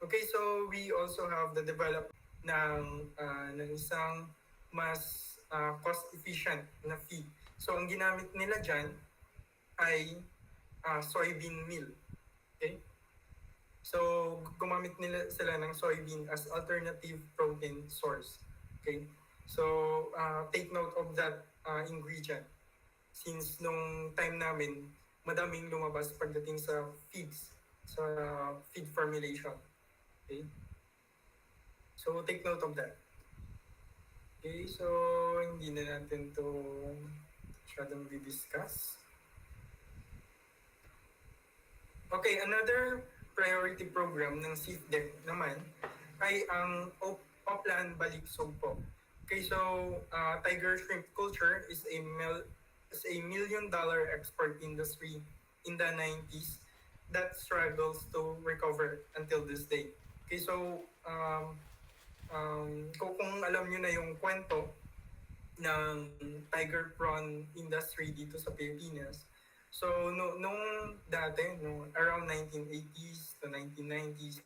Okay, so we also have the development ng isang mas cost-efficient na feed. So ang ginamit nila dyan ay soybean meal. Okay? So gumamit nila sila ng soybean as alternative protein source. Okay? So take note of that ingredient. Since nung time namin, madaming lumabas pagdating sa feeds, sa feed formulation. Okay? So take note of that. Okay, so hindi na natin to masyadong di-discuss. Okay, another priority program ng CFDEC naman ay ang Oplan Balik Sugpo. Okay, so tiger shrimp culture is a $1 million export industry in the 90s that struggles to recover until this day. Okay, so kung alam nyo na yung kwento ng tiger prawn industry dito sa Pilipinas, so nung dati, around 1980s to 1990s,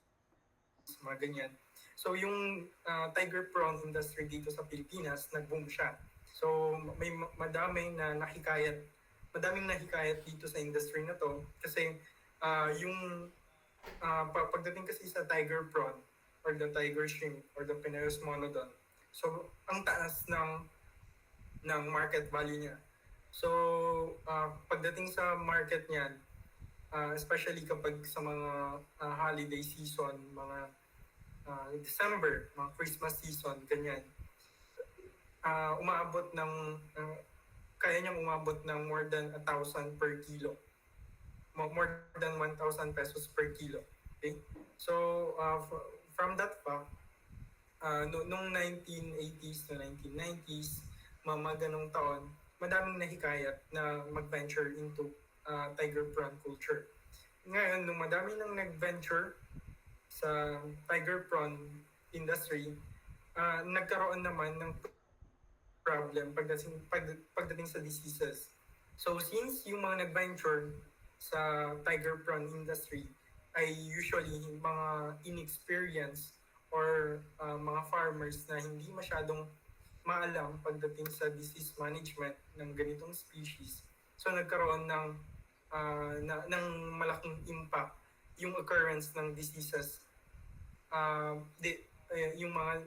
mga ganyan. So yung tiger prawn industry dito sa Pilipinas, nag-boom siya. So may madaming nahikayat dito sa industry na to kasi yung pagdating kasi sa tiger prawn or the tiger shrimp or the Penaeus monodon, so ang taas ng market value niya. So pagdating sa market niyan, especially kapag sa mga holiday season, mga December, mga Christmas season, ganyan, kaya niyang umabot ng more than 1,000 per kilo. More than 1,000 pesos per kilo. Okay? So, from that fact, noong 1980s to 1990s, mga ganong taon, madaming nahikayat na mag-venture into tiger prawn culture. Ngayon, nung madami nang nag-venture sa tiger prawn industry, nagkaroon naman ng problem pagdating sa diseases. So since yung mga nag-venture sa tiger prawn industry ay usually mga inexperienced or mga farmers na hindi masyadong maalam pagdating sa disease management ng ganitong species. So nagkaroon ng malaking impact yung occurrence ng diseases, yung mga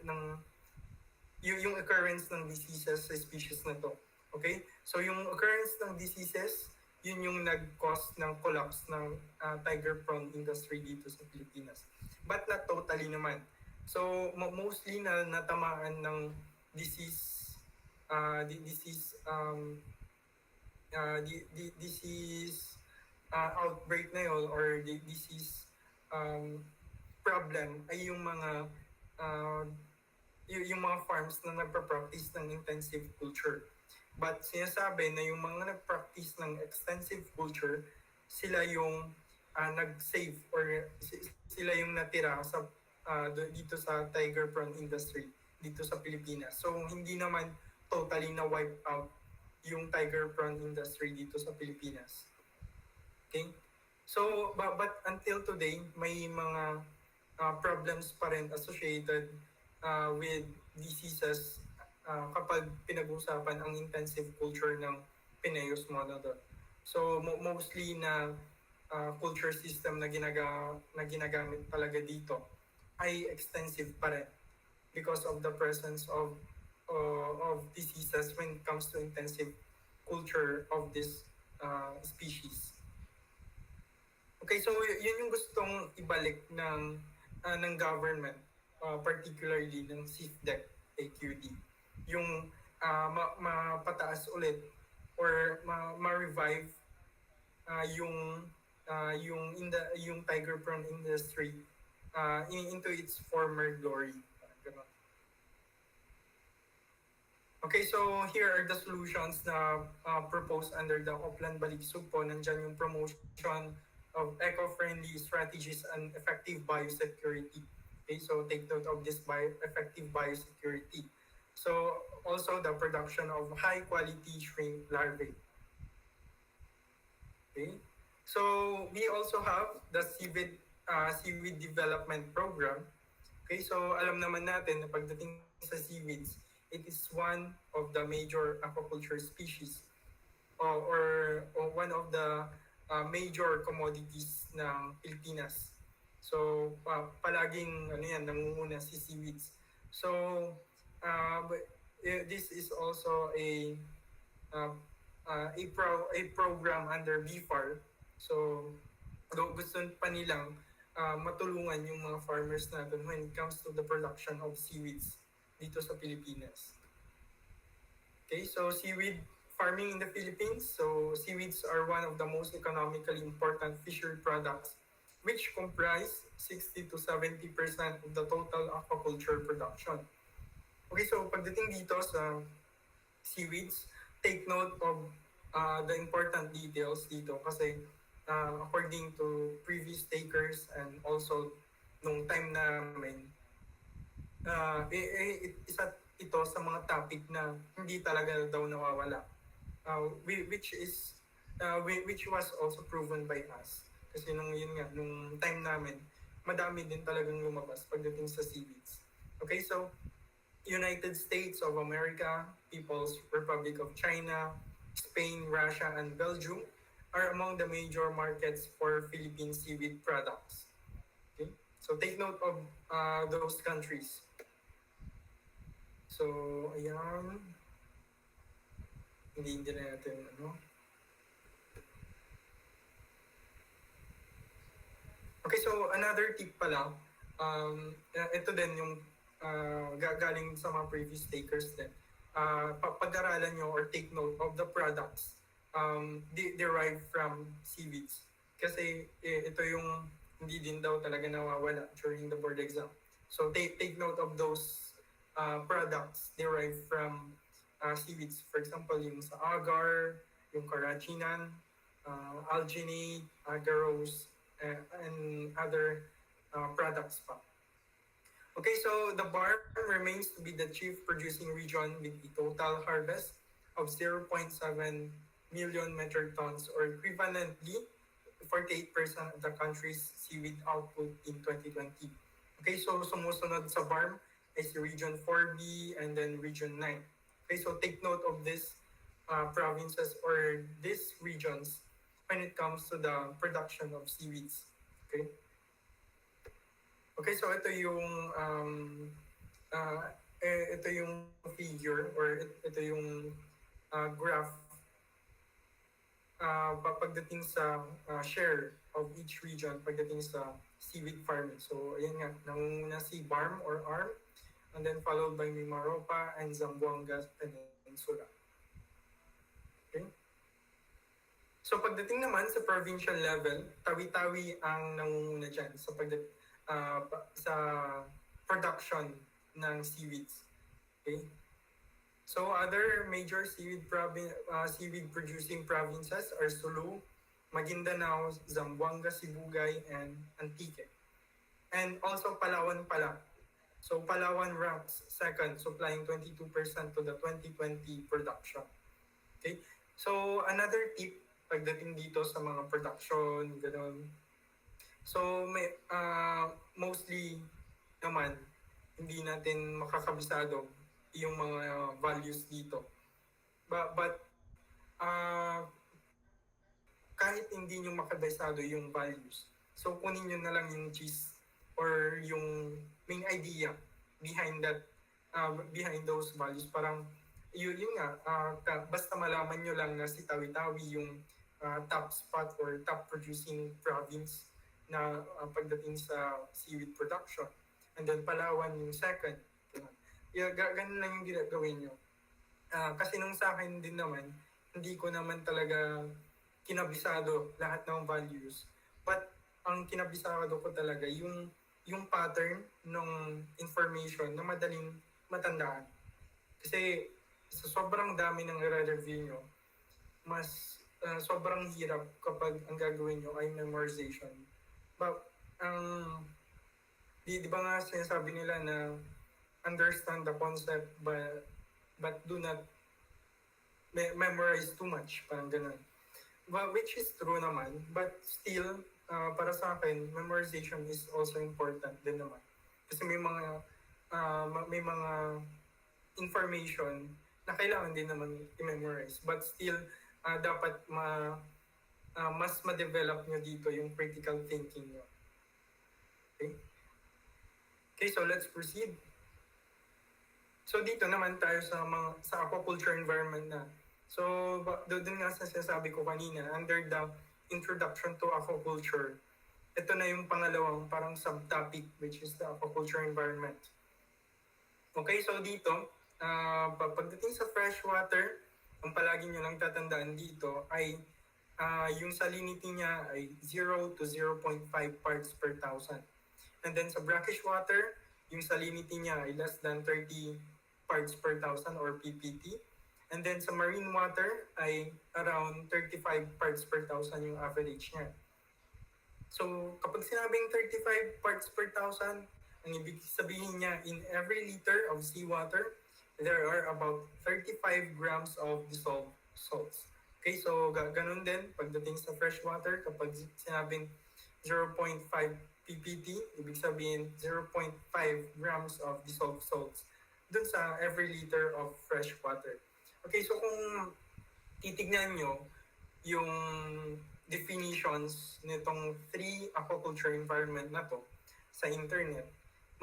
yung occurrence ng diseases sa species na to. Okay? So yung occurrence ng diseases, yun yung nag-cause ng collapse ng tiger prawn industry dito sa Pilipinas. But not totally naman. So mostly na natamaan ng disease outbreak na yun or disease problem ay yung mga farms na nagpa-practice ng intensive culture. But sinasabi na yung mga nag-practice ng extensive culture, sila yung nag-save or sila yung natira sa dito sa tiger prawn industry dito sa Pilipinas. So hindi naman totally na wipe out yung tiger prawn industry dito sa Pilipinas. Okay? So but until today, may mga problems pa rin associated with diseases kapag pinag-usapan ang intensive culture ng Penaeus monodon. So mostly na culture system na ginagamit talaga dito ay extensive pa rin because of the presence of diseases when it comes to intensive culture of this species. Okay, so yun yung gustong ibalik ng government, particularly ng CFDEC AQD. Yung mapataas ulit or ma-revive yung tiger prawn industry into its former glory. Ganun. Okay, so here are the solutions na proposed under the Oplan Balik Sugpo. Nandyan yung promotion of eco-friendly strategies and effective biosecurity. Okay, so take note of this effective biosecurity. So also the production of high-quality shrimp larvae. Okay, so we also have the CVID seaweed development program. Okay, so alam naman natin na pagdating sa seaweeds, it is one of the major aquaculture species or one of the major commodities ng Pilipinas. So, palaging ano yan, nangunguna si seaweeds. So, this is also uh, a program under BFAR. So, gusto pa nilang matulungan yung mga farmers natin when it comes to the production of seaweeds dito sa Pilipinas. Okay, so seaweed farming in the Philippines. So seaweeds are one of the most economically important fishery products which comprise 60 to 70% of the total aquaculture production. Okay, so pagdating dito sa seaweeds, take note of the important details dito kasi according to previous takers and also nung time namin, isa ito sa mga topic na hindi talaga daw nawawala. Which was also proven by us. Kasi nung time namin, madami din talagang lumabas pagdating sa seaweeds. Okay, so United States of America, People's Republic of China, Spain, Russia, and Belgium are among the major markets for Philippine seaweed products. Okay, so take note of those countries. So, ayan. Hindi na natin, Okay, so another tip pala, ito din yung galing sa mga previous takers din. Pag-aralan nyo or take note of the products derived from seaweeds. Kasi ito yung hindi din daw talaga nawawala during the board exam. So take note of those products derived from seaweeds. For example, yung sa agar, yung carrageenan, alginate, agarose, and other products pa. Okay, so the BARM remains to be the chief producing region with a total harvest of 0.7 million metric tons or equivalently 48% of the country's seaweed output in 2020. Okay, so sumusunod sa BARM is Region 4B and then Region 9. Okay, so take note of these provinces or these regions when it comes to the production of seaweeds. Okay? Okay, so ito yung ito yung figure or ito yung graph pagdating sa share of each region pagdating sa seaweed farming. So, ayan nga, nangunguna si BARM or ARM, and then followed by Mimaropa and Zamboanga Peninsula. Okay? So, pagdating naman sa provincial level, Tawi-Tawi ang nangunguna dyan sa sa production ng seaweeds. Okay? So other major seaweed producing provinces are Sulu, Maguindanao, Zamboanga, Sibugay, and Antique. And also Palawan pala. So Palawan ranks second, supplying 22% to the 2020 production. Okay? So another tip pagdating dito sa mga production, gano'n. So mostly naman hindi natin makakabisado yung mga values dito. But kahit hindi nyo makabisado yung values, so kunin nyo na lang yung gist or yung main idea behind that behind those values. Parang yun nga, basta malaman nyo lang na si Tawi-Tawi yung top spot or top producing province na pagdating sa seaweed production. And then Palawan yung second. Ganun lang yung ginagawin nyo. Kasi nung sa akin din naman, hindi ko naman talaga kinabisado lahat ng values. But ang kinabisado ko talaga yung pattern ng information na madaling matandaan. Kasi sa sobrang dami ng i-review nyo, mas sobrang hirap kapag ang gagawin nyo ay memorization. But di ba nga sinasabi nila na understand the concept but do not memorize too much, parang ganun. But which is true naman, but still para sa akin, memorization is also important din naman. Kasi may mga information na kailangan din naman i-memorize. But still, dapat mas ma-develop nyo dito yung critical thinking nyo. Okay? Okay, so let's proceed. So dito naman tayo sa aquaculture environment na. So doon nga sa sinasabi ko kanina, under the introduction to aquaculture, ito na yung pangalawang parang subtopic, which is the aquaculture environment. Okay, so dito, pagdating sa freshwater, ang palagi nyo lang tatandaan dito ay yung salinity niya ay 0 to 0.5 parts per thousand. And then sa brackish water, yung salinity niya ay less than 30 parts per thousand or PPT. And then sa marine water ay around 35 parts per thousand yung average niya. So kapag sinabing 35 parts per thousand, ang ibig sabihin niya in every liter of seawater, there are about 35 grams of dissolved salts. Okay, so ganun din pagdating sa freshwater, kapag sinabing 0.5 PPT, ibig sabihin 0.5 grams of dissolved salts dun sa every liter of fresh water. Okay, so kung titignan nyo yung definitions nitong 3 aquaculture environment na to sa internet,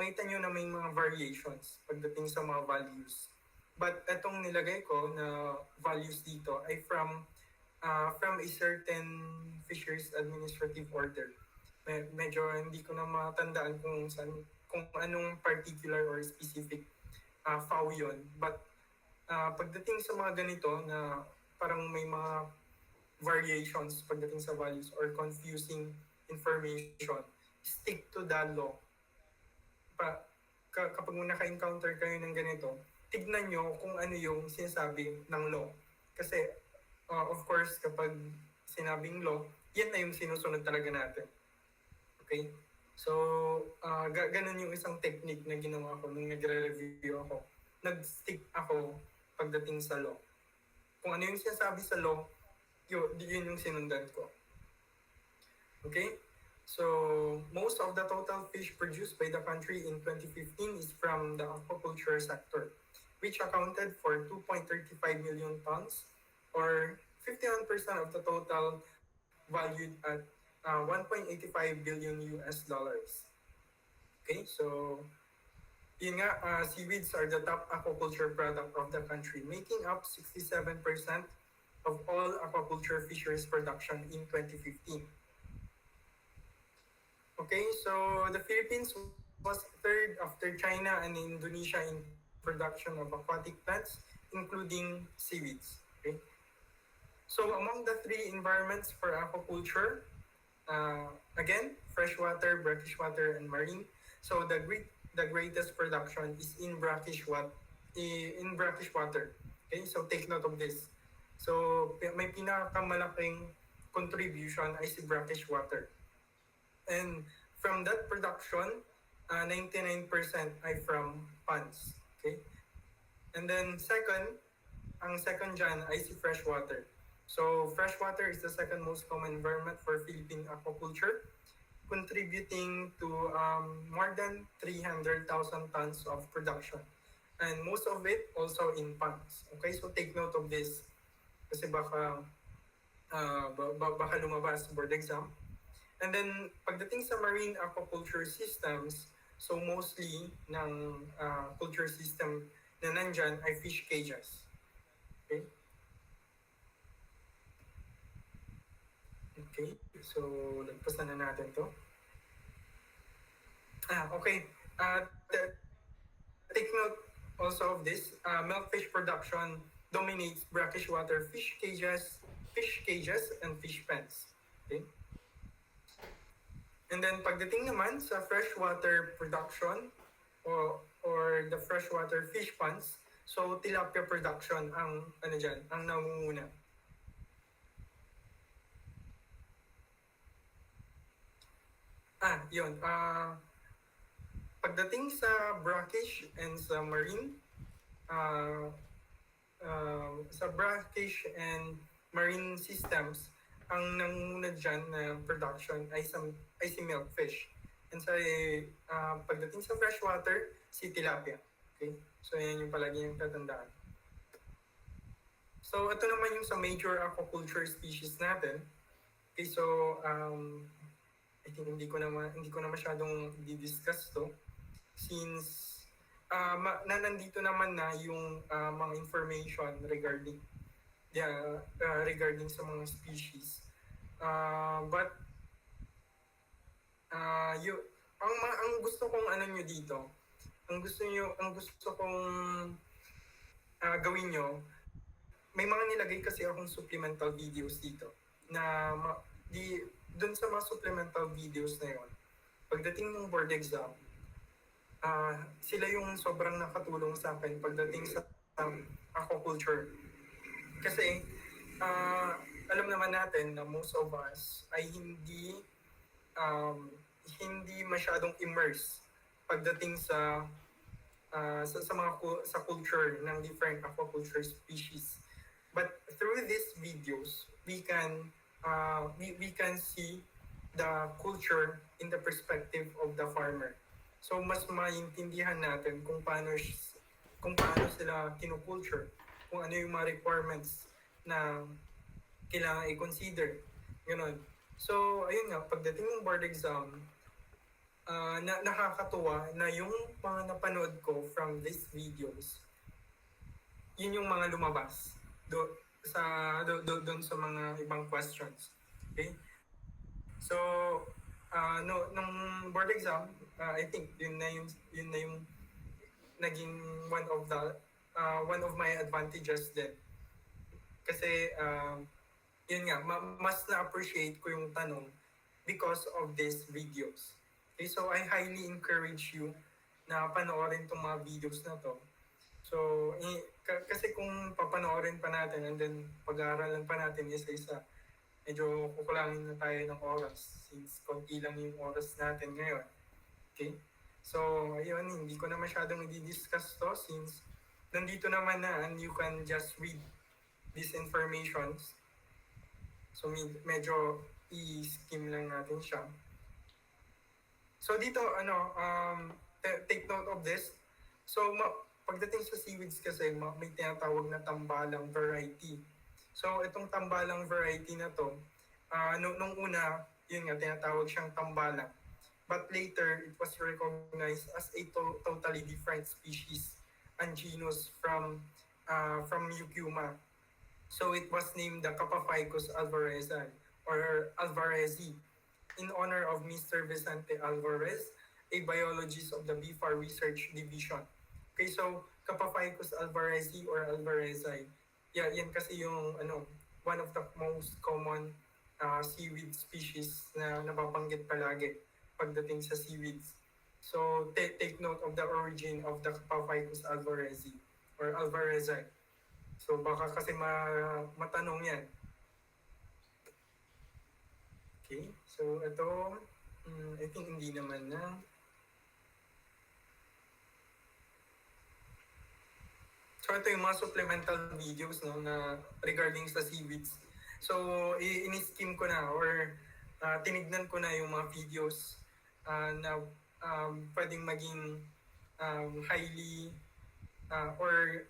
makita nyo na may mga variations pagdating sa mga values. But itong nilagay ko na values dito ay from a certain Fisheries Administrative Order. Medyo hindi ko na matandaan kung anong particular or specific FAO yun. But pagdating sa mga ganito na parang may mga variations pagdating sa values or confusing information, stick to the law. Kapag naka-encounter kayo ng ganito, tignan nyo kung ano yung sinasabi ng law. Kasi of course, kapag sinabing law, yan na yung sinusunod talaga natin. Okay? So, ganun yung isang technique na ginawa ko nung nagre-review ako. Nag-stick ako pagdating sa law. Kung ano yung sinasabi sa law, yun yung sinundan ko. Okay? So, most of the total fish produced by the country in 2015 is from the aquaculture sector, which accounted for 2.35 million tons, or 51% of the total, valued at 1.85 billion US dollars. Okay, so yun nga, seaweeds are the top aquaculture product of the country, making up 67% of all aquaculture fisheries production in 2015. Okay, so the Philippines was third after China and Indonesia in production of aquatic plants, including seaweeds. Okay. So among the 3 environments for aquaculture, again, freshwater, brackish water, and marine. So the greatest production is in brackish water. Okay, so take note of this. So may pinakamalaking contribution ay si brackish water. And from that production, 99% ay from ponds. Okay? And then ang second dyan ay si freshwater. So freshwater is the second most common environment for Philippine aquaculture, contributing to more than 300,000 tons of production. And most of it also in ponds. Okay, so take note of this kasi baka lumabas board exam. And then pagdating sa marine aquaculture systems, so mostly ng culture system na nandyan ay fish cages. Okay? Okay, so lagpasan na natin to. Okay. Take note also of this. Milkfish production dominates brackish water fish cages, and fish pens. Okay? And then pagdating naman sa freshwater production or the freshwater fish ponds, so tilapia production ang nangunguna. Yun. Pagdating sa brackish and sa marine, sa brackish and marine systems, ang nanguna dyan na production ay si milkfish. And sa pagdating sa freshwater, si tilapia. Okay? So yan yung palagi yung tatandaan. So ito naman yung sa major aquaculture species natin. Okay, so I think hindi ko na masyadong di-discuss to since nandito naman na yung mga information regarding sa mga species. But ang gusto kong ano nyo dito, ang gusto kong gawin nyo, may mga nilagay kasi akong supplemental videos dito na dun sa mga supplemental videos na yon, pagdating ng board exam, sila yung sobrang nakatulong sa akin pagdating sa aquaculture. Kasi alam naman natin na most of us ay hindi masyadong immersed pagdating sa sa culture ng different aquaculture species. But through these videos, we can see the culture in the perspective of the farmer. So mas maintindihan natin kung paano sila kinukulture, kung ano yung mga requirements na kailangan i-consider. Ganun. So, ayun nga, pagdating ng board exam, nakakatuwa na yung mga napanood ko from these videos, yun yung mga lumabas doon sa mga ibang questions. Okay? So, nung board exam, I think yun na yung naging one of my advantages din. Kasi yun nga, mas na-appreciate ko yung tanong because of these videos. Okay, so I highly encourage you na panoorin itong mga videos na to. So, kasi kung papanoorin pa natin and then pag-aaralan pa natin isa-isa, medyo kukulangin na tayo ng oras since konti lang yung oras natin ngayon. Okay? So, ayun, hindi ko na masyadong i-discuss to since nandito naman na and you can just read these informations. So, medyo i-skim lang natin siya. So, dito, take note of this. So, pagdating sa seaweeds kasi, may tinatawag na tambalang variety. So, itong tambalang variety na to, nung una, yun nga, tinatawag siyang tambalang. But later, it was recognized as a totally different species and genus from Eucuma. So it was named the Capaphycus alvarezi or alvarezi in honor of Mr. Vicente Alvarez, a biologist of the BFAR Research Division. Okay, so Capaphycus alvarezi or alvarezi, yan kasi yung one of the most common seaweed species na nababanggit palagi pagdating sa seaweeds. So take note of the origin of the Capaphycus alvarezi or alvarezi. So baka kasi matanong yan. Okay, so ito, I think hindi naman na. So ito yung mga supplemental videos na regarding sa seaweeds. So in-skim ko na or tinignan ko na yung mga videos na pwedeng maging highly or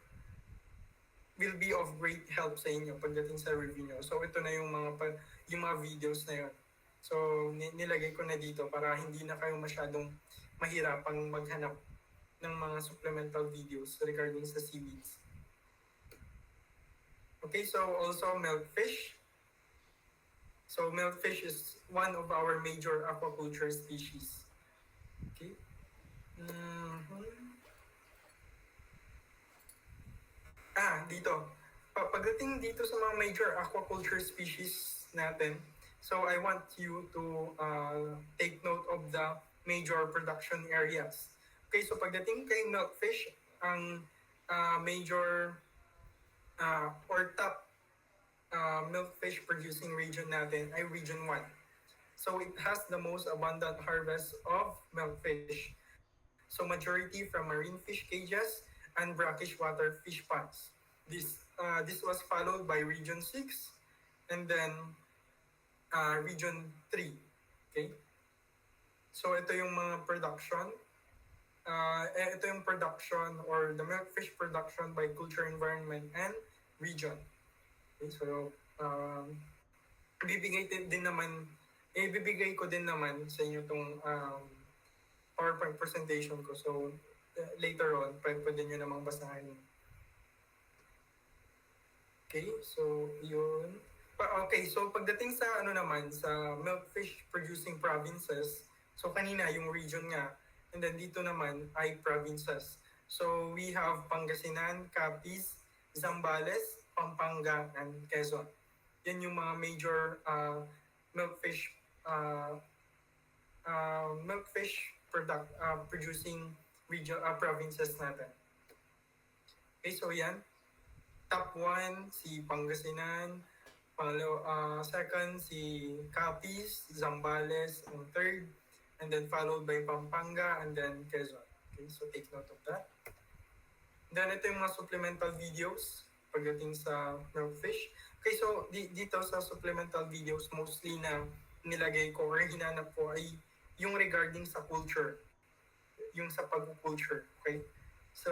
will be of great help sa inyo pagdating sa review nyo. So ito na yung mga videos na yun. So nilagay ko na dito para hindi na kayo masyadong mahirapang maghanap ng mga supplemental videos regarding sa seaweeds. Okay, so also milkfish. So milkfish is one of our major aquaculture species. Okay. Dito. Pagdating dito sa mga major aquaculture species natin, so I want you to take note of the major production areas. Okay, so pagdating kay milkfish, ang major or top milkfish producing region natin ay Region 1. So it has the most abundant harvest of milkfish. So majority from marine fish cages and brackish water fish ponds. This was followed by Region 6 and then Region 3. Okay? So ito yung mga production. Ito yung production or the milkfish production by culture, environment, and region. Okay? So, ibibigay ko din naman sa inyo itong PowerPoint presentation ko. So, later on, pwede nyo namang basahin. Okay, so yun. Okay, so pagdating sa sa milkfish producing provinces, so kanina yung region nga, and then dito naman ay provinces. So we have Pangasinan, Capiz, Zambales, Pampanga, and Quezon. Yan yung mga major milkfish producing region provinces natin. Okay, so yan. Top 1 si Pangasinan, second si Capiz, Zambales, ang third, and then followed by Pampanga, and then Quezon. Okay, so take note of that. Then ito yung mga supplemental videos pagdating sa milkfish. Okay, so dito sa supplemental videos, mostly na nilagay ko or hinanap ko ay yung regarding sa culture, yung sa pag-culture. Okay, so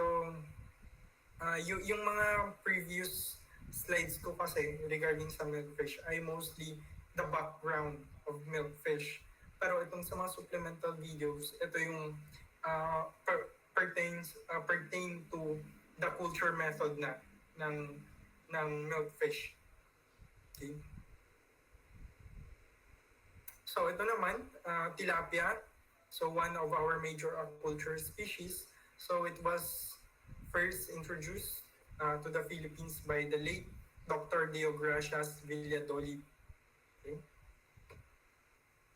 yung mga previous slides ko kasi regarding sa milkfish ay mostly the background of milkfish. Pero itong sa mga supplemental videos, ito yung pertain to the culture method na ng milkfish. Okay. So ito naman, tilapia. So one of our major aquaculture species. So it was first introduced to the Philippines by the late Dr. Deogracias Villadolid. Okay.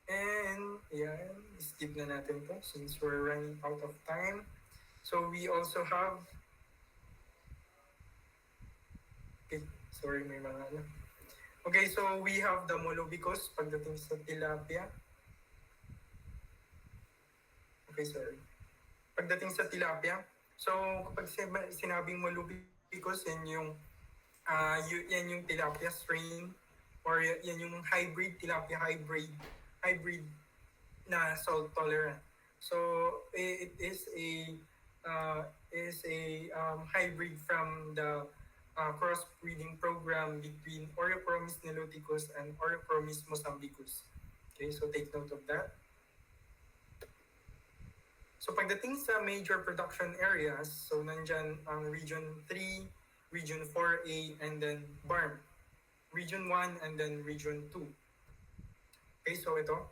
And yeah, skip na natin to since we're running out of time. So we also have, okay, sorry, may mga ano. Okay, so we have the molubicus pagdating sa tilapia. Okay, sorry. Pagdating sa tilapia, so kapag sinabing molubicus, yan yung tilapia strain or yan yung hybrid tilapia hybrid na salt tolerant. So it is a hybrid from the crossbreeding program between Oreochromis niloticus and Oreochromis mozambicus. Okay, so take note of that. So pagdating sa major production areas, so nandyan ang Region 3, Region 4A, and then BARM. Region 1 and then Region 2. Okay, so ito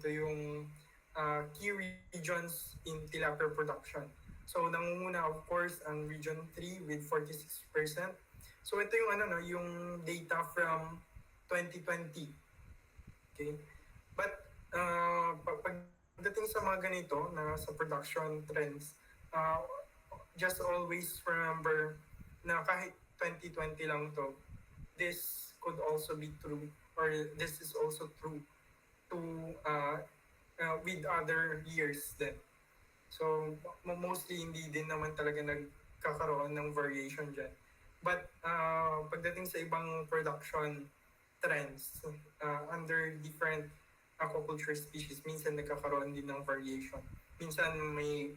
yung key regions in tilapia production. So nangunguna of course ang Region 3 with 46%. So ito yung yung data from 2020. Okay? But pagdating sa mga ganito na sa production trends, just always remember na kahit 2020 lang to, this could also be true or this is also true to with other years then. So mostly hindi din naman talaga nagkakaroon ng variation dyan. But pagdating sa ibang production trends under different aquaculture species, minsan nagkakaroon din ng variation. Minsan may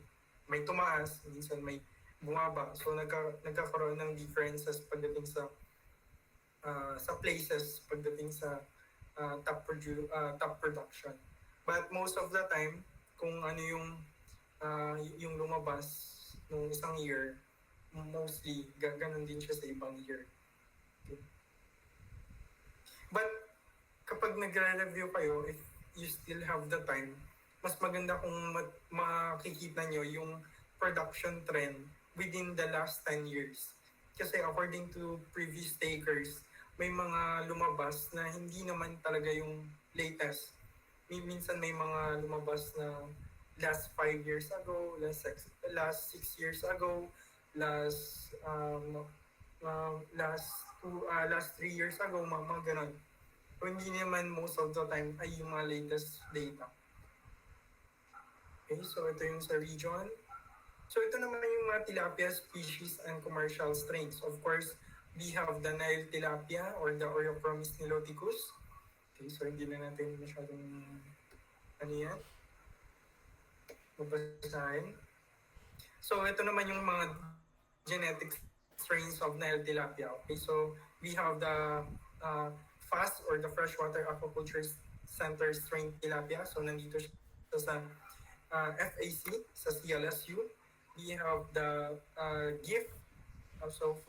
tumaas, minsan may bumaba. So nagkakaroon ng differences pagdating sa places, pagdating sa top production. But most of the time, kung ano yung lumabas nung isang year, mostly ganun din siya sa ibang year. Okay. But kapag nagre-review kayo, if you still have the time, mas maganda kung makikita nyo yung production trend within the last 10 years. Kasi according to previous takers, may mga lumabas na hindi naman talaga yung latest. Minsan may mga lumabas na last 5 years ago, last 6 years ago, last 3 years ago, mga ganun. So, hindi naman most of the time ay yung mga latest data. Okay, so ito yung sa region. So ito naman yung mga tilapia species and commercial strains. Of course, we have the Nile tilapia or the Oreochromis niloticus. Okay, so hindi na natin masyadong ano yan, mabasahin. So ito naman yung mga genetic strains of Nile tilapia. Okay, so we have the FAS or the Freshwater Aquaculture Center strain tilapia. So nandito siya sa FAC, sa CLSU. We have the GIF. So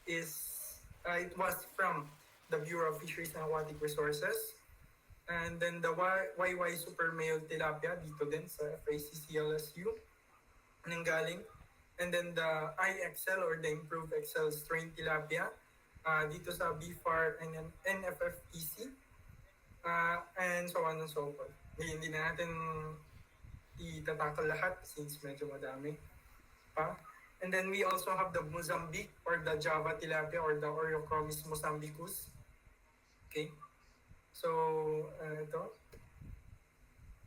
it was from the Bureau of Fisheries and Aquatic Resources. And then the YY Super Male Tilapia dito din sa FAC CLSU nang galing. And then the IXL or the Improved Excel Strain Tilapia dito sa BFAR and NFFEC and so on and so forth. Hindi na natin itatakal lahat since medyo madami pa. And then we also have the Mozambique or the Java Tilapia or the Oreochromis mozambicus. Okay. So, ito.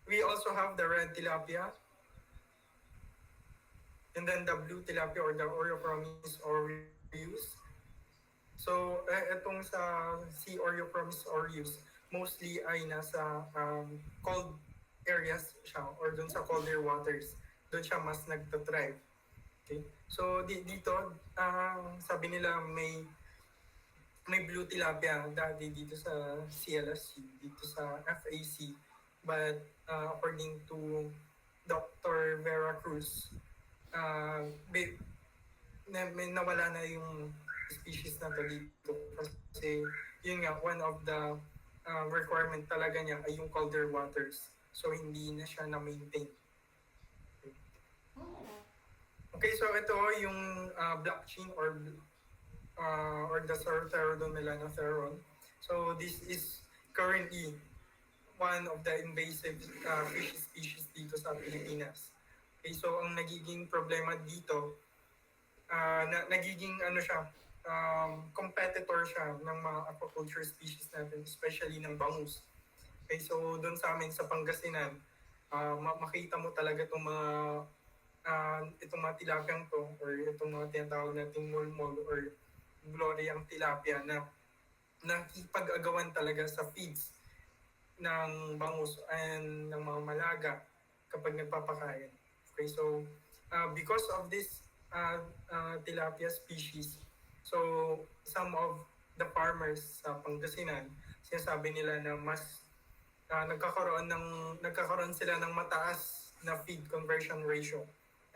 We also have the red tilapia. And then the blue tilapia or the Oreochromis aureus. So, itong sa C. Oreochromis aureus, mostly ay nasa cold areas siya or dun sa colder waters. Doon siya mas nagtatrive. Okay? So, dito, sabi nila may blue tilapia dati dito sa CLSU, dito sa FAC. But according to Dr. Vera Cruz, may nawala na yung species na to dito kasi yun nga, one of the requirement talaga niya ay yung colder waters. So, hindi na siya na-maintain. Okay, so ito yung black chin or the Sauropterodon melanotheron. So, this is currently one of the invasive fish species dito sa Pilipinas. Okay, so ang nagiging problema dito, nagiging competitor siya ng mga aquaculture species natin, especially ng bangus. Okay, so doon sa amin sa Pangasinan, makita mo talaga itong mga tilapyang to or itong mga tinatawag nating mulmol or gloriang tilapia na nakipag-agawan talaga sa feeds ng bangus and ng mga malaga kapag nagpapakain. Okay, so because of this tilapia species, so some of the farmers sa Pangasinan, sinasabi nila na mas nagkakaroon sila ng mataas na feed conversion ratio.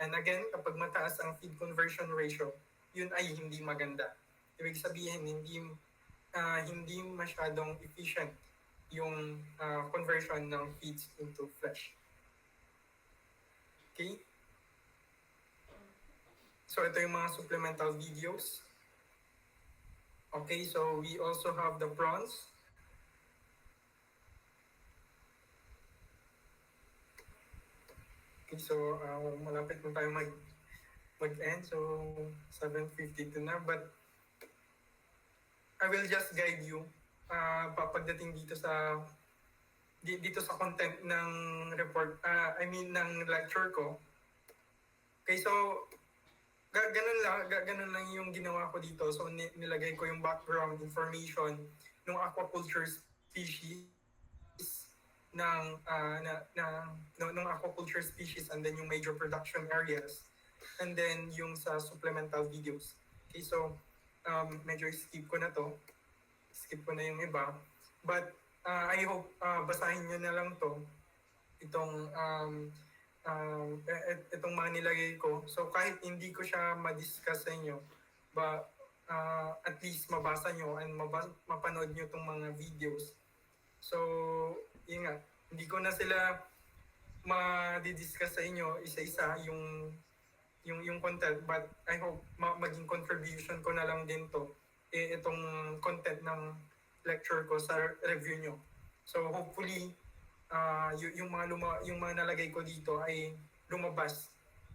And again, kapag mataas ang feed conversion ratio, yun ay hindi maganda. Ibig sabihin, hindi masyadong efficient yung conversion ng feeds into flesh. Okay? So ito yung mga supplemental videos. Okay, so we also have the prawns. Okay, so malapit na tayo mag-end. So 7:52 na. But I will just guide you pagdating dito sa content ng report, ng lecture ko. Okay, so ganun lang yung ginawa ko dito. So nilagay ko yung background information ng aquaculture species ng aquaculture species and then yung major production areas and then yung sa supplemental videos. Okay, so medyo skip ko na to. Skip ko na yung iba. But I hope basahin nyo na lang to. Itong mga nilagay ko. So kahit hindi ko siya ma-discuss sa inyo, but at least mabasa nyo and mapanood nyo itong mga videos. So, yun nga, hindi ko na sila ma-discuss sa inyo isa-isa yung content, but I hope maging contribution ko na lang din to itong content ng lecture ko sa review nyo. So hopefully yung mga nalagay ko dito ay lumabas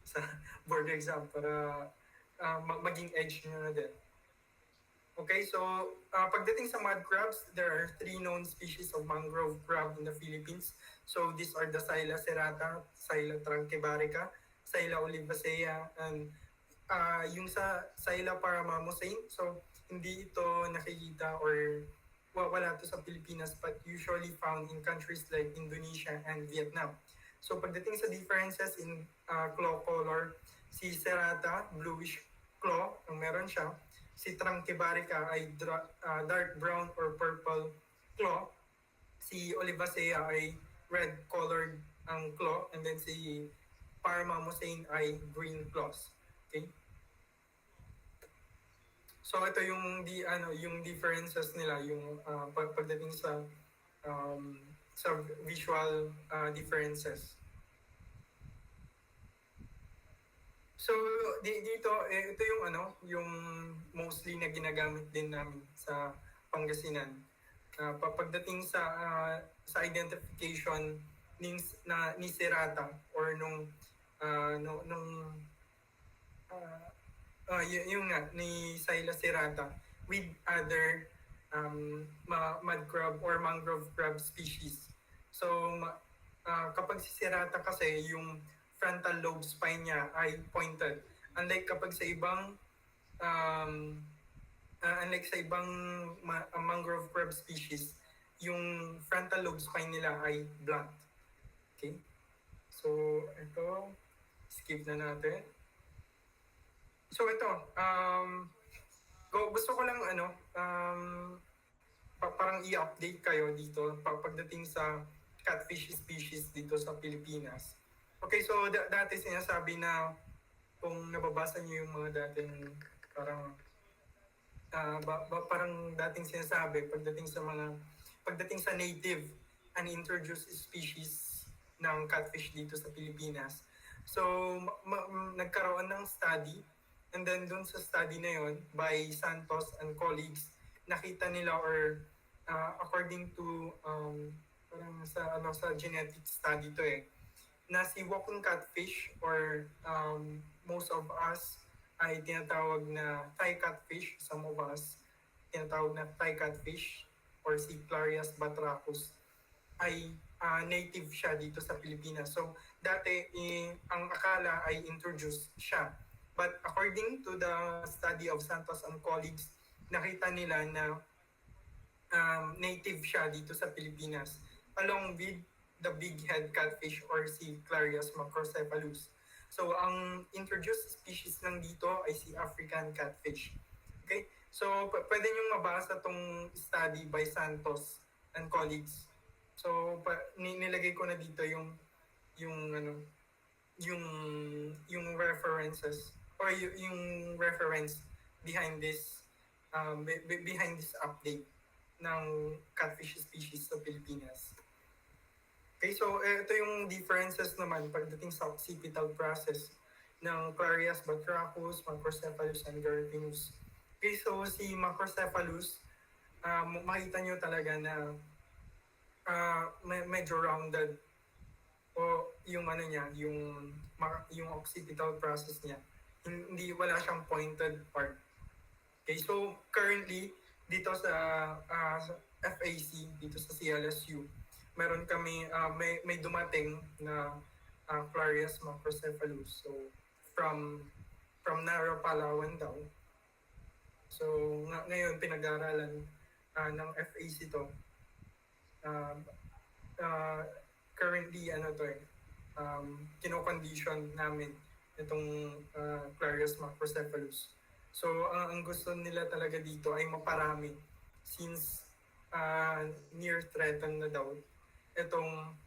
sa board exam para maging edge nyo na din. Okay, so pagdating sa mud crabs, there are 3 known species of mangrove crab in the Philippines. So these are the Scylla serrata, Scylla tranquebarica, Scylla olivacea, and yung sa Scylla paramamosane. So hindi ito nakikita or wala to sa Pilipinas but usually found in countries like Indonesia and Vietnam. So pagdating sa differences in claw color, si Serrata, bluish claw, ang meron siya. Si Tranquibarica ay dark brown or purple claw. Si Olivacea ay red colored ang claw. And then si Parma Mosaine ay green claws. Okay? So ito yung yung differences nila yung pagdating um, sa visual differences. So dito ito yung yung mostly na ginagamit din namin sa Pangasinan. Pagdating sa identification ni Serrata or nung yung nga ni Silas Serrata with other mud crab or mangrove crab species. So kapag si Serrata kasi yung frontal lobe spine niya ay pointed. Unlike kapag sa ibang mangrove crab species, yung frontal lobe spine nila ay blunt. Okay? So ito, skip na natin. So ito, gusto ko lang parang i-update kayo dito pagdating sa catfish species dito sa Pilipinas. Okay, so dati sinasabi na kung nababasa niyo yung mga dating parang parang dating sinasabi pagdating sa native and introduced species ng catfish dito sa Pilipinas. So nagkaroon ng study. And then dun sa study na yon by Santos and colleagues, nakita nila or according to parang sa genetic study to na si walking catfish or most of us ay tinatawag na Thai catfish, some of us tinatawag na Thai catfish or si Clarias batrachus ay native siya dito sa Pilipinas. So dati ang akala ay introduced siya. But according to the study of Santos and colleagues, nakita nila na native siya dito sa Pilipinas along with the big head catfish or si Clarias macrocephalus. So ang introduced species lang dito ay si African catfish. Okay? So pwede nyo mabasa tong study by Santos and colleagues. So nilagay ko na dito yung references or yung reference behind this behind this update ng catfish species sa Pilipinas. Okay, so ito yung differences naman pagdating sa occipital process ng Clarias batrachus, Macrocephalus, and Garatinus. Okay, so si Macrocephalus, makita nyo talaga na medyo rounded o yung niya, yung occipital process niya. Hindi wala siyang pointed part. Okay, so currently dito sa FAC, dito sa CLSU, meron kami may dumating na Clarias macrocephalus. So from Nara, Palawan daw. So ngayon pinag-aaralan ng FAC to. Currently kino-condition namin itong Clarias macrocephalus. So ang gusto nila talaga dito ay maparami since near threatened na daw itong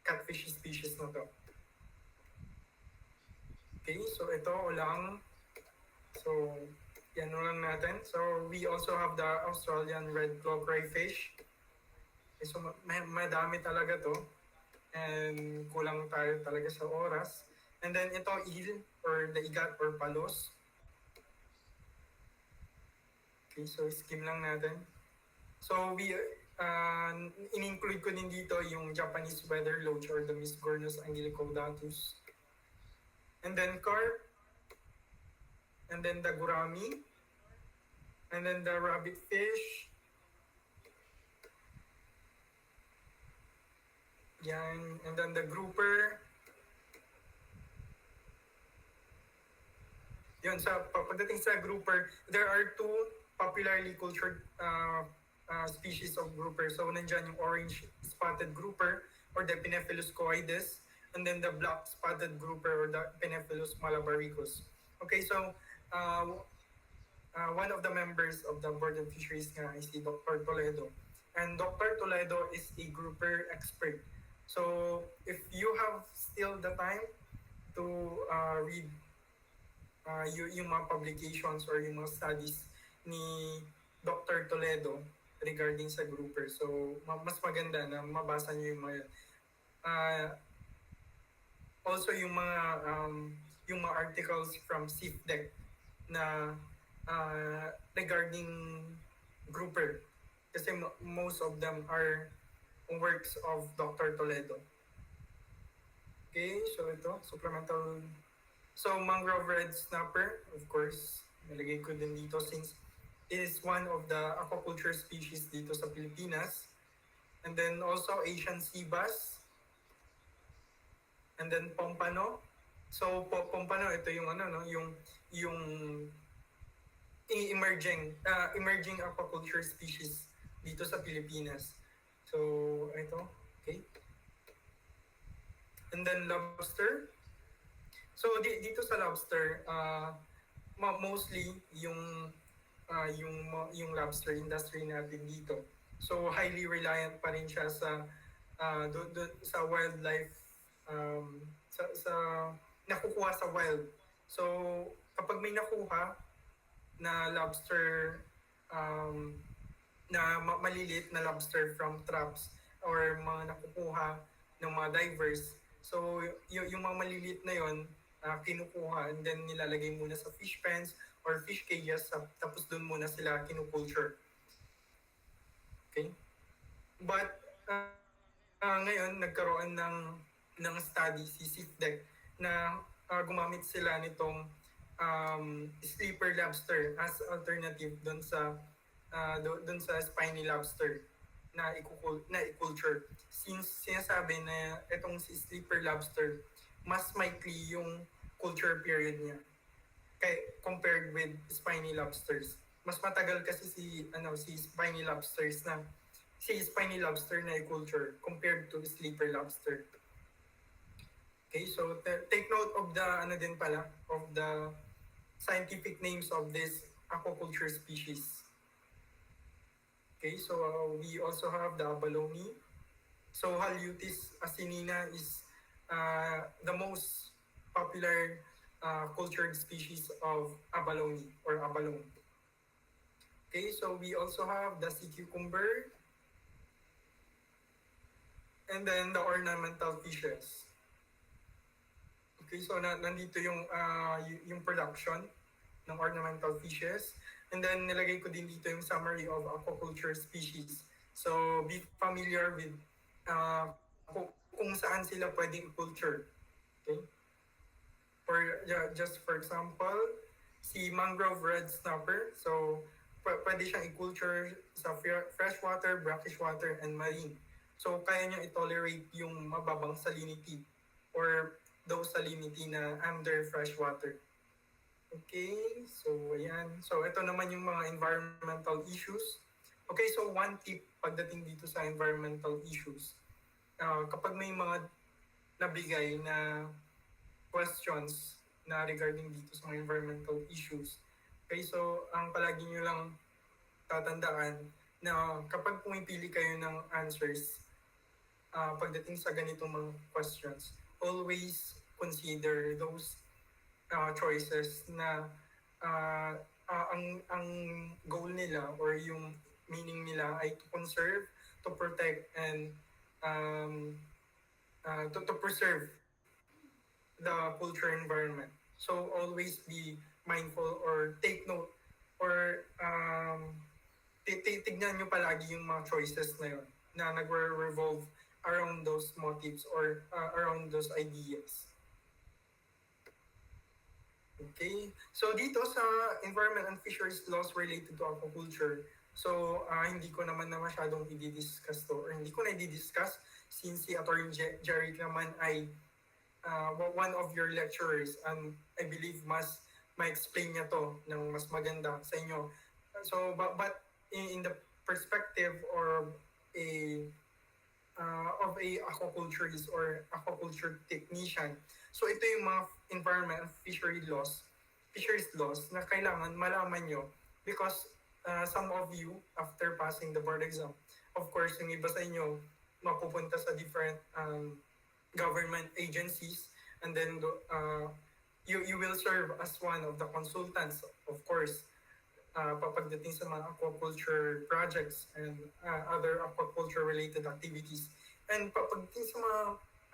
catfish species na to. Okay, so ito lang. So yan lang natin. So we also have the Australian red claw crayfish. Okay, so madami talaga to. And kulang tayo talaga sa oras. And then ito eel or daigat or palos. Okay, so skim lang natin. So we in-include ko din dito yung Japanese weather loach or the Misgornus angelicodatus. And then carp. And then the gurami. And then the rabbit fish. Yan. And then the grouper. Yun, pagdating sa grouper, there are two popularly cultured species of grouper. So nandyan yung orange spotted grouper or the Pinaphilus coides, and then the black spotted grouper or the Pinaphilus malabaricus. Okay, so uh, one of the members of the Board of Fisheries nga is si Dr. Toledo. And Dr. Toledo is a grouper expert. So if you have still the time to read yung mga publications or yung mga studies ni Dr. Toledo regarding sa grouper. So mas maganda na mabasa niyo yung mga uh, also yung mga articles from CIFDEC na regarding grouper kasi most of them are works of Dr. Toledo. Okay, so ito, supplemental. So mangrove red snapper, of course, nalagay ko din dito since it is one of the aquaculture species dito sa Pilipinas. And then also Asian sea bass. And then pompano. So pompano, ito yung yung emerging aquaculture species dito sa Pilipinas. So ito, okay. And then lobster. So dito sa lobster, mostly yung lobster industry natin dito. So highly reliant pa rin siya sa sa wildlife, sa nakukuha sa wild. So kapag may nakuha na lobster, na maliliit na lobster from traps or mga nakukuha ng mga divers, so yung mga maliliit na yon kinukuha and then nilalagay muna sa fish pens or fish cages, tapos doon muna sila kinukulture. Okay? But ngayon nagkaroon ng study si CIFDEC na gumamit sila nitong sleeper lobster as alternative doon sa spiny lobster na i-culture. Since sinasabi na itong si sleeper lobster mas maikli yung culture period niya compared with spiny lobsters. Mas matagal kasi si spiny lobster na i-culture compared to sleeper lobster. Okay, so take note of the scientific names of this aquaculture species. Okay, so we also have the abalone. So Haleutis asinina is the most popular cultured species of abalone or abalone. Okay, so we also have the sea cucumber and then the ornamental fishes. Okay, so nandito yung production ng ornamental fishes. And then nilagay ko din dito yung summary of aquaculture species. So be familiar with kung saan sila pwedeng culture. Okay? Just for example, si mangrove red snapper. So pwede siyang i-culture sa freshwater, brackish water, and marine. So kaya niya i-tolerate yung mababang salinity or those salinity na under freshwater. Okay, so ayan. So ito naman yung mga environmental issues. Okay, so one tip pagdating dito sa environmental issues. Kapag may mga nabigay na questions na regarding dito sa mga environmental issues. Okay, so ang palagi nyo lang tatandaan na kapag pumipili kayo ng answers pagdating sa ganitong mga questions, always consider those choices na ang goal nila or yung meaning nila ay to conserve, to protect, and to preserve the culture environment. So always be mindful or take note or tignan nyo palagi yung mga choices na yun na nag-revolve around those motives or around those ideas. Okay, so dito sa environment and fisheries laws related to aquaculture, so hindi ko naman na masyadong i-discuss to or hindi ko na i-discuss since si Attorney Jerry naman ay one of your lecturers and I believe mas ma-explain niya to ng mas maganda sa inyo but in the perspective or a of a aquaculturist or aquaculture technician. So ito yung mga environment and fisheries laws na kailangan malaman nyo because some of you, after passing the board exam, of course, yung iba sa inyo, mapupunta sa different government agencies and then you will serve as one of the consultants, of course, pagdating sa mga aquaculture projects and other aquaculture-related activities. And pagdating sa mga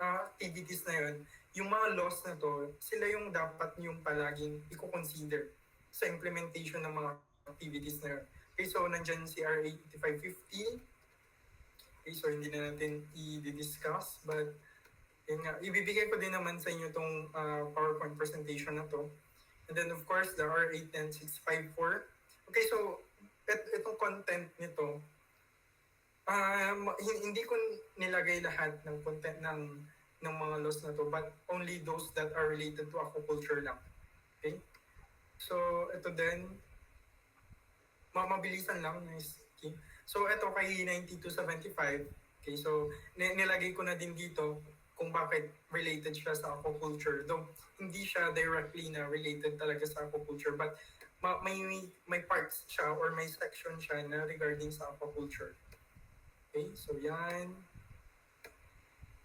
activities na yun, yung mga laws na to, sila yung dapat yung palaging i-consider sa implementation ng mga activities na yun. Okay, so nandyan si RA 8550. Okay, so hindi na natin i-discuss, but yun nga, ibibigay ko din naman sa inyo itong PowerPoint presentation na to. And then of course, the RA 10654. Okay, so itong content nito, hindi ko nilagay lahat ng content ng mga laws na to, but only those that are related to aquaculture lang. Okay? So, ito din, mabilisan lang. Nice. Okay. So, ito kay 9275. Okay, so nilagay ko na din dito kung bakit related siya sa aquaculture. Though hindi siya directly na related talaga sa aquaculture, but may parts siya or may section siya na regarding sa aquaculture. Okay, so yan.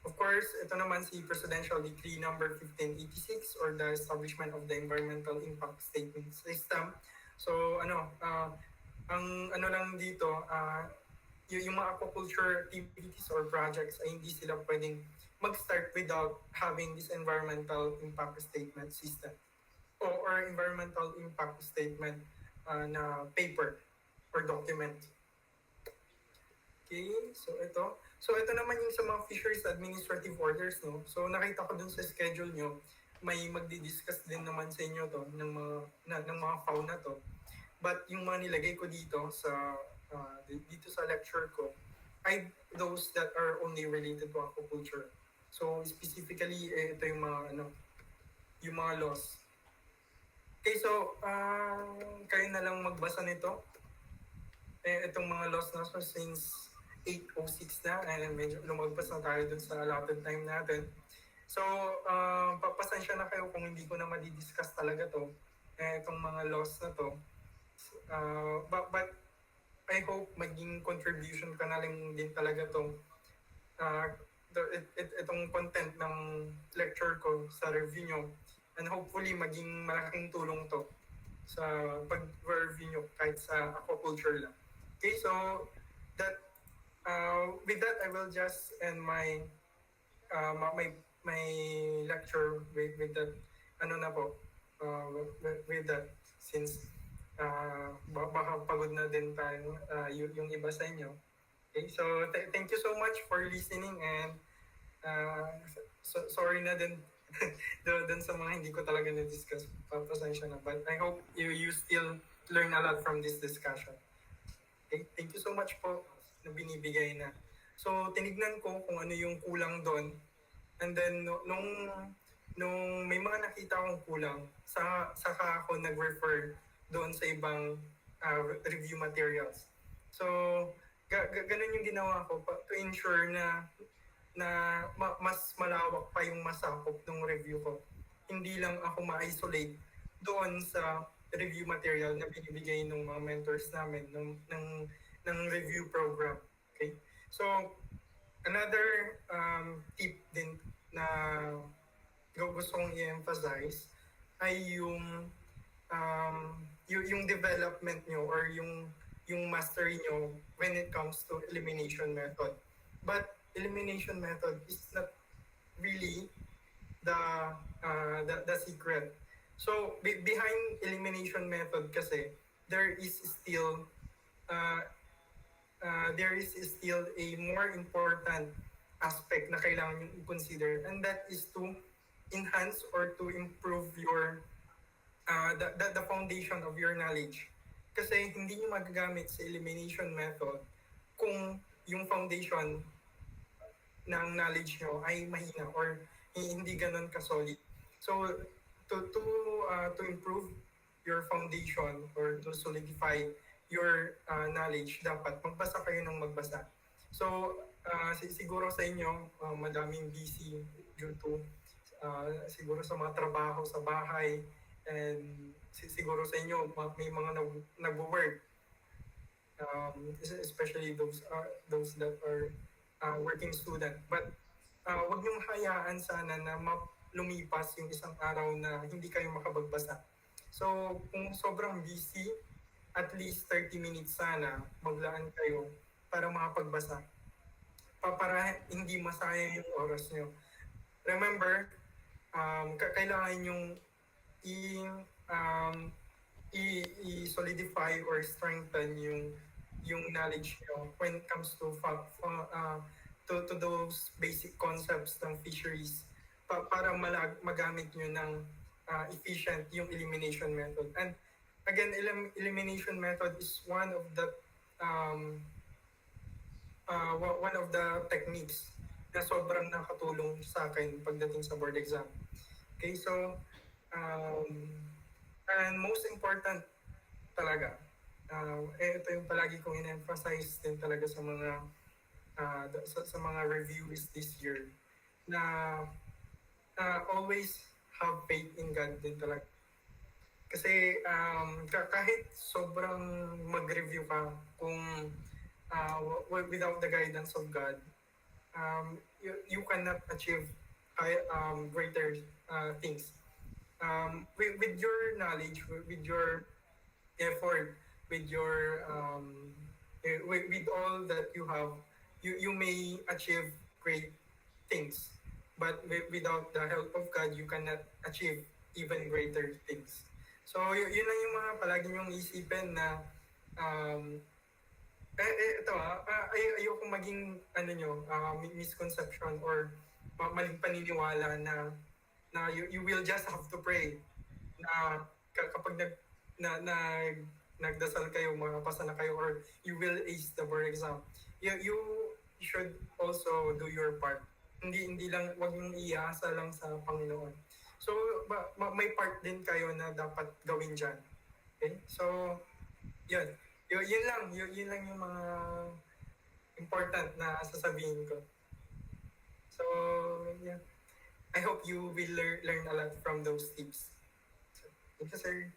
Of course, ito naman si Presidential Decree number 1586 or the establishment of the Environmental Impact Statement System. So ang ano lang dito, yung mga aquaculture activities or projects ay hindi sila pwedeng mag-start without having this environmental impact statement system or environmental impact statement na paper or document. Okay, so ito. So ito naman yung sa mga fisheries administrative orders, no? So nakita ko dun sa schedule nyo, may magdi-discuss din naman sa inyo to ng mga fauna to. But yung mga nilagay ko dito sa lecture ko ay those that are only related to aquaculture. So specifically ito yung mga laws. Okay, so kayo na lang magbasa nito. Itong mga laws na so since 8:06 na and medyo lumagpas na tayo dun sa allotted time natin. So papasensya na kayo kung hindi ko na madi-discuss talaga to. Itong mga laws na to. But I hope maging contribution ka na lang din talaga to. Itong content ng lecture ko sa review nyo. And hopefully maging malaking tulong to sa pag-review nyo kahit sa aquaculture lang. Okay, so with that, I will just end my lecture with that. With that, since baka pagod na din tayo yung iba sa inyo. Okay, so thank you so much for listening and sorry na din doon sa mga hindi ko talaga na-discuss. Papasensya na. But I hope you still learn a lot from this discussion. Okay, thank you so much po na binibigay na. So, tinignan ko kung ano yung kulang doon. And then, nung may mga nakita akong kulang, saka ako nag-refer doon sa ibang review materials. So, ganun yung ginawa ko to ensure na mas malawak pa yung masakop ng review ko. Hindi lang ako ma-isolate doon sa review material na binibigay ng mga mentors namin ng review program. Okay? So, another tip din na gusto kong i-emphasize ay yung development nyo or yung mastery nyo when it comes to elimination method. But elimination method is not really the secret. So behind elimination method kasi there is still a more important aspect na kailangan nyo i-consider, and that is to enhance or to improve your the foundation of your knowledge. Kasi hindi nyo magagamit sa elimination method kung yung foundation ng knowledge nyo ay mahina or hindi ganun ka-solid. So, to improve your foundation or to solidify your knowledge, dapat magbasa kayo ng magbasa. So, siguro sa inyo, madaming busy due to siguro sa mga trabaho sa bahay, and siguro sa inyo, may mga nag-work, especially those that are working student. But wag niyong hayaan sana na lumipas yung isang araw na hindi kayo makapagbasa. So, kung sobrang busy, at least 30 minutes sana maglaan kayo para makapagbasa. Para hindi masayang yung oras nyo. Remember, kailangan yung i, um, i-solidify or strengthen yung knowledge nyo when it comes to those basic concepts ng fisheries para magamit nyo ng efficient yung elimination method. And again, elimination method is one of the techniques na sobrang nakatulong sa akin pagdating sa board exam. Okay, so and most important talaga, ito yung palagi kong in-emphasize din talaga sa mga sa mga reviews this year, na always have faith in God din talaga. Kasi kahit sobrang mag-review ka, kung without the guidance of God, you cannot achieve greater things. With your knowledge, with your effort, with your with all that you have, you may achieve great things. But without the help of God, you cannot achieve even greater things. So yun lang yung mga palagi nyong isipin na ito ayoko maging misconception or maling paniniwala na you will just have to pray na kapag nagdasal kayo, makapasa na kayo, or you will ace the board exam. You should also do your part. Hindi lang, wag mong iasa lang sa Panginoon. So, may part din kayo na dapat gawin dyan. Okay? So, yun. Yun lang yung mga important na sasabihin ko. So, yeah. I hope you will learn a lot from those tips. So, thank you, sir.